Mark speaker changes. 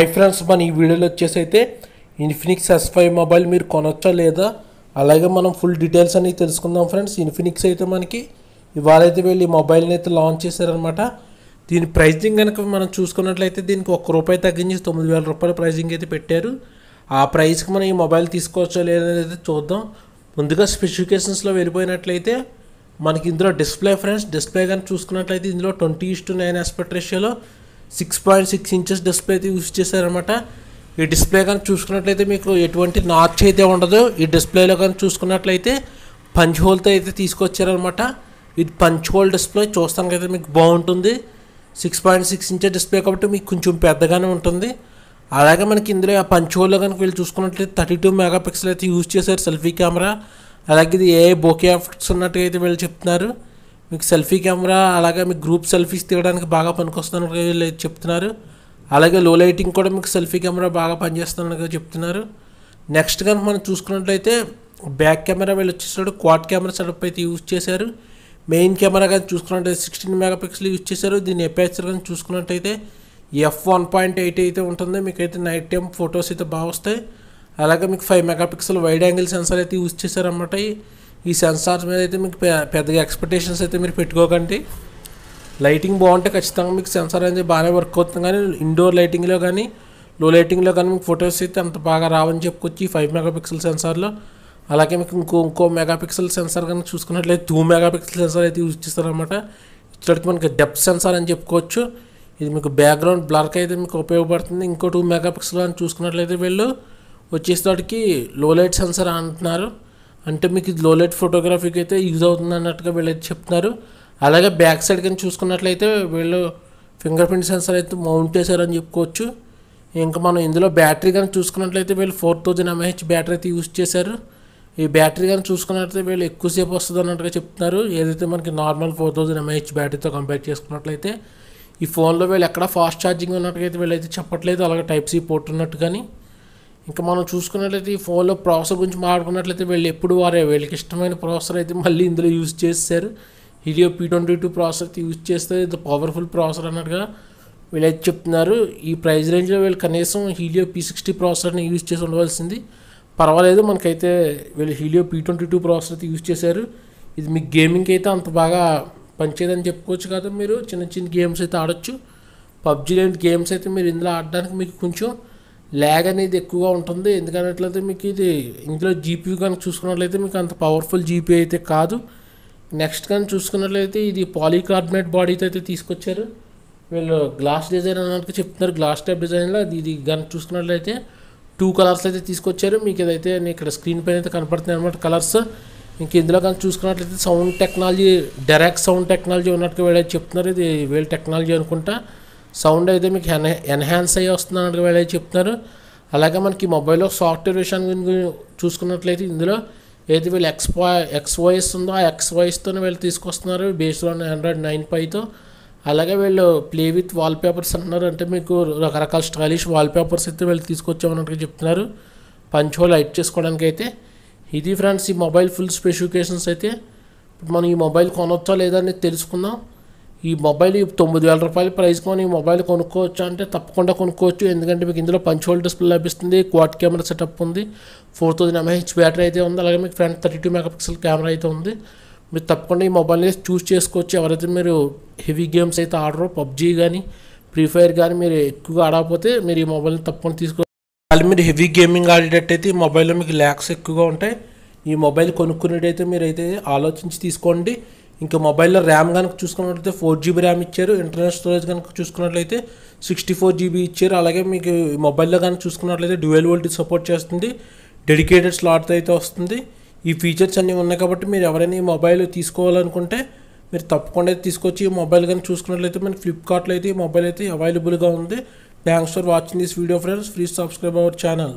Speaker 1: Hi friends, మన ఈ వీడియోలో వచ్చేసి అయితే ఇన్ఫినిక్స్ S5 మొబైల్ మీరు కొనొచ్చా లేదా, అలాగే మనం ఫుల్ డీటెయిల్స్ అనేవి తెలుసుకుందాం ఫ్రెండ్స్. ఇన్ఫినిక్స్ అయితే మనకి ఇవాళ అయితే వీళ్ళు ఈ మొబైల్ని అయితే లాంచ్ చేశారనమాట. దీని ప్రైజింగ్ కనుక మనం చూసుకున్నట్లయితే దీనికి ₹1 తగ్గించి 9,000 రూపాయల ప్రైజింగ్ అయితే పెట్టారు. ఆ ప్రైస్కి మనం ఈ మొబైల్ తీసుకోవచ్చా లేదా అయితే చూద్దాం. ముందుగా స్పెసిఫికేషన్స్లో వెళ్ళిపోయినట్లయితే మనకి ఇందులో డిస్ప్లే ఫ్రెండ్స్, డిస్ప్లే కానీ చూసుకున్నట్లయితే ఇందులో 20:9 ఆస్పెక్ట్ రేషియోలో 6.6 ఇంచెస్ డిస్ప్లే అయితే యూజ్ చేశారనమాట. ఈ డిస్ప్లే కానీ చూసుకున్నట్లయితే మీకు ఎటువంటి నాచ్ అయితే ఉండదు. ఈ డిస్ప్లేలో కానీ చూసుకున్నట్లయితే పంచ్ హోల్తో అయితే తీసుకొచ్చారనమాట. ఇది పంచ్ హోల్ డిస్ప్లే చూస్తానికి అయితే మీకు బాగుంటుంది. 6.6 ఇంచెస్ డిస్ప్లే కాబట్టి మీకు కొంచెం పెద్దగానే ఉంటుంది. అలాగే మనకి ఇందులో ఆ పంచ్ హోల్లో కనుక వీళ్ళు చూసుకున్నట్లయితే 32 మెగాపిక్సెల్ అయితే యూజ్ చేశారు సెల్ఫీ కెమెరా. అలాగే ఇది ఏ బోకే ఎఫెక్ట్స్ ఉన్నట్టుగా అయితే వీళ్ళు చెప్తున్నారు. మీకు సెల్ఫీ కెమెరా అలాగే మీకు గ్రూప్ సెల్ఫీస్ తీయడానికి బాగా పనికొస్తుందని వీళ్ళు చెప్తున్నారు. అలాగే లో లైటింగ్ కూడా మీకు సెల్ఫీ కెమెరా బాగా పనిచేస్తుందని చెప్తున్నారు. నెక్స్ట్ కనుక మనం చూసుకున్నట్లయితే బ్యాక్ కెమెరా వీళ్ళు వచ్చేసాడు క్వాడ్ కెమెరా సెటప్ అయితే యూజ్ చేశారు. మెయిన్ కెమెరా కానీ చూసుకున్నట్లయితే 16 మెగాపిక్సెల్ యూజ్ చేశారు. దీని ఎపేచర్ కానీ చూసుకున్నట్టయితే f1.8 అయితే ఉంటుంది. మీకైతే నైట్ టైం ఫొటోస్ అయితే బాగా వస్తాయి. అలాగే మీకు 5 మెగాపిక్సెల్ వైడ్ యాంగిల్ సెన్సార్ అయితే యూజ్ చేశారన్నమాట. ఈ సెన్సార్స్ మీద అయితే మీకు పెద్దగా ఎక్స్పెక్టేషన్స్ అయితే మీరు పెట్టుకోకండి. లైటింగ్ బాగుంటే ఖచ్చితంగా మీకు సెన్సార్ అనేది బాగానే వర్క్ అవుతుంది. కానీ ఇండోర్ లైటింగ్లో కానీ లో లైటింగ్లో కానీ మీకు ఫొటోస్ అయితే అంత బాగా రావని చెప్పుకోవచ్చు ఈ 5 మెగాపిక్సెల్ సెన్సార్లో. అలాగే మీకు ఇంకో మెగాపిక్సెల్ సెన్సార్ కానీ చూసుకున్నట్లయితే 2 మెగాపిక్సెల్ సెన్సార్ అయితే యూజ్ చేస్తారనమాట. ఇచ్చటికి మనకి డెప్త్ సెన్సార్ అని చెప్పుకోవచ్చు. ఇది మీకు బ్యాక్గ్రౌండ్ బ్లర్కి అయితే మీకు ఉపయోగపడుతుంది. ఇంకో 2 మెగాపిక్సెల్ అని చూసుకున్నట్లయితే వీళ్ళు వచ్చేసరికి లో లైట్ సెన్సార్ అంటున్నారు. అంటే మీకు ఇది లో లైట్ ఫోటోగ్రఫీకి అయితే యూజ్ అవుతుంది అన్నట్టుగా వీళ్ళైతే చెప్తున్నారు. అలాగే బ్యాక్ సైడ్ కానీ చూసుకున్నట్లయితే వీళ్ళు ఫింగర్ ప్రింట్ సెన్సార్ అయితే మౌంట్ చేశారని చెప్పుకోవచ్చు. ఇంకా మనం ఇందులో బ్యాటరీ కానీ చూసుకున్నట్లయితే వీళ్ళు 4000 mAh బ్యాటరీ అయితే యూజ్ చేశారు. ఈ బ్యాటరీ కానీ చూసుకున్నట్లయితే వీళ్ళు ఎక్కువసేపు వస్తుంది అన్నట్టుగా చెప్తున్నారు. ఏదైతే మనకి నార్మల్ 4000 mAh బ్యాటరీతో కంపేర్ చేసుకున్నట్లయితే ఈ ఫోన్లో వీళ్ళు ఎక్కడ ఫాస్ట్ ఛార్జింగ్ ఉన్నట్టుగా అయితే వీళ్ళైతే చెప్పట్లేదు. అలాగే టైప్-C పోర్ట్ ఉన్నట్టు. కానీ ఇంకా మనం చూసుకున్నట్లయితే ఈ ఫోన్లో ప్రాసెసర్ గురించి మాట్లాడుకున్నట్లయితే వీళ్ళు ఎప్పుడు వీళ్ళకి ఇష్టమైన ప్రాసెసర్ అయితే మళ్ళీ ఇందులో యూజ్ చేశారు. హీలియో P22 ప్రాసెసర్ అయితే యూజ్ చేస్తే ఇది పవర్ఫుల్ ప్రాసెసర్ అన్నట్టుగా వీళ్ళైతే చెప్తున్నారు. ఈ ప్రైస్ రేంజ్లో వీళ్ళు కనీసం హీలియో P60 ప్రాసెసర్ని యూజ్ చేసి ఉండవలసింది. పర్వాలేదు, మనకైతే వీళ్ళు హీలియో P22 ప్రాసెసర్ అయితే యూజ్ చేశారు. ఇది మీకు గేమింగ్కి అయితే అంత బాగా పనిచేయదని చెప్పుకోవచ్చు కదా. మీరు చిన్న చిన్న గేమ్స్ అయితే ఆడొచ్చు. పబ్జీ లాంటి గేమ్స్ అయితే మీరు ఇందులో ఆడడానికి మీకు కొంచెం ల్యాగ్ అనేది ఎక్కువగా ఉంటుంది. ఎందుకంటే మీకు ఇది ఇందులో జీపీయూ కనుక చూసుకున్నట్లయితే మీకు అంత పవర్ఫుల్ జీపీయూ అయితే కాదు. నెక్స్ట్ కానీ చూసుకున్నట్లయితే ఇది పాలీకార్బనేట్ బాడీతో అయితే తీసుకొచ్చారు. వీళ్ళు గ్లాస్ డిజైన్ అన్నట్టు చెప్తున్నారు. గ్లాస్ టైప్ డిజైన్లో ఇది కనుక చూసుకున్నట్లయితే 2 కలర్స్ అయితే తీసుకొచ్చారు. మీకు ఇదైతే ఇక్కడ స్క్రీన్ పైన అయితే కనపడుతున్నాయి అన్నమాట కలర్స్. ఇంక ఇందులో కానీ చూసుకున్నట్లయితే sound technology, direct sound technology ఉన్నట్టుగా వీళ్ళైతే చెప్తున్నారు. ఇది వీళ్ళ టెక్నాలజీ అనుకుంటా. సౌండ్ అయితే మీకు ఎన్హాన్స్ అయ్యి వస్తుంది అన్నట్టుగా వీళ్ళైతే చెప్తున్నారు. అలాగే మనకి మొబైల్లో సాఫ్ట్వేర్ విషయాన్ని చూసుకున్నట్లయితే ఇందులో ఏది వీళ్ళు XOS ఉందో ఆ XOSతోనే వీళ్ళు తీసుకొస్తున్నారు బేస్డ్ ఆన్ Android 9 అలాగే వీళ్ళు ప్లే విత్ వాల్పేపర్స్ అంటున్నారు. అంటే మీకు రకరకాల స్టైలిష్ వాల్పేపర్స్ అయితే వీళ్ళు తీసుకొచ్చామన్నట్టుగా చెప్తున్నారు పంచ్ హోల్ లైట్ చేసుకోవడానికి అయితే. ఇది ఫ్రెండ్స్ ఈ మొబైల్ ఫుల్ స్పెసిఫికేషన్స్ అయితే. ఇప్పుడు మనం ఈ మొబైల్ కొనొచ్చా లేదా అనేది తెలుసుకుందాం. ఈ మొబైల్ 9,000 రూపాయల ప్రైస్కి మనం ఈ మొబైల్ కొనుక్కోవచ్చు అంటే తప్పకుండా కొనుక్కోవచ్చు. ఎందుకంటే మీకు ఇందులో పంచ్ హోల్ డిస్ప్లే లభిస్తుంది, క్వాడ్ కెమెరా సెటప్ ఉంది, 4000 mAh బ్యాటరీ అయితే ఉంది. అలాగే మీకు ఫ్రంట్ 32 మెగాపిక్సెల్ కెమెరా అయితే ఉంది. మీరు తప్పకుండా ఈ మొబైల్ని చూస్ చేసుకోవచ్చు. ఎవరైతే మీరు హెవీ గేమ్స్ అయితే ఆడరో, పబ్జీ కానీ ఫ్రీ ఫైర్ కానీ మీరు ఎక్కువగా ఆడకపోతే మీరు ఈ మొబైల్ని తప్పకుండా తీసుకోవాలి. మీరు హెవీ గేమింగ్ ఆడేటట్టయితే ఈ మొబైల్లో మీకు ల్యాక్స్ ఎక్కువగా ఉంటాయి. ఈ మొబైల్ కొనుక్కునేటైతే మీరైతే ఆలోచించి తీసుకోండి. ఇంకా మొబైల్లో ర్యామ్ కనుక చూసుకున్నట్లయితే 4GB ర్యామ్ ఇచ్చారు. ఇంటర్నల్ స్టోరేజ్ కనుక చూసుకున్నట్లయితే 64GB ఇచ్చారు. అలాగే మీకు మొబైల్లో కనుక చూసుకున్నట్లయితే డ్యూయల్ వోల్టేజ్ సపోర్ట్ చేస్తుంది, డెడికేటెడ్ స్లాట్ అయితే వస్తుంది. ఈ ఫీచర్స్ అన్నీ ఉన్నాయి కాబట్టి మీరు ఎవరైనా ఈ మొబైల్ తీసుకోవాలనుకుంటే మీరు తప్పకుండా అయితే తీసుకొచ్చి ఈ మొబైల్ కానీ చూసుకున్నట్లయితే మనకి ఫ్లిప్కార్ట్లో అయితే ఈ మొబైల్ అయితే అవైలబుల్గా ఉంది. Thanks for watching this video friends. Please subscribe our channel.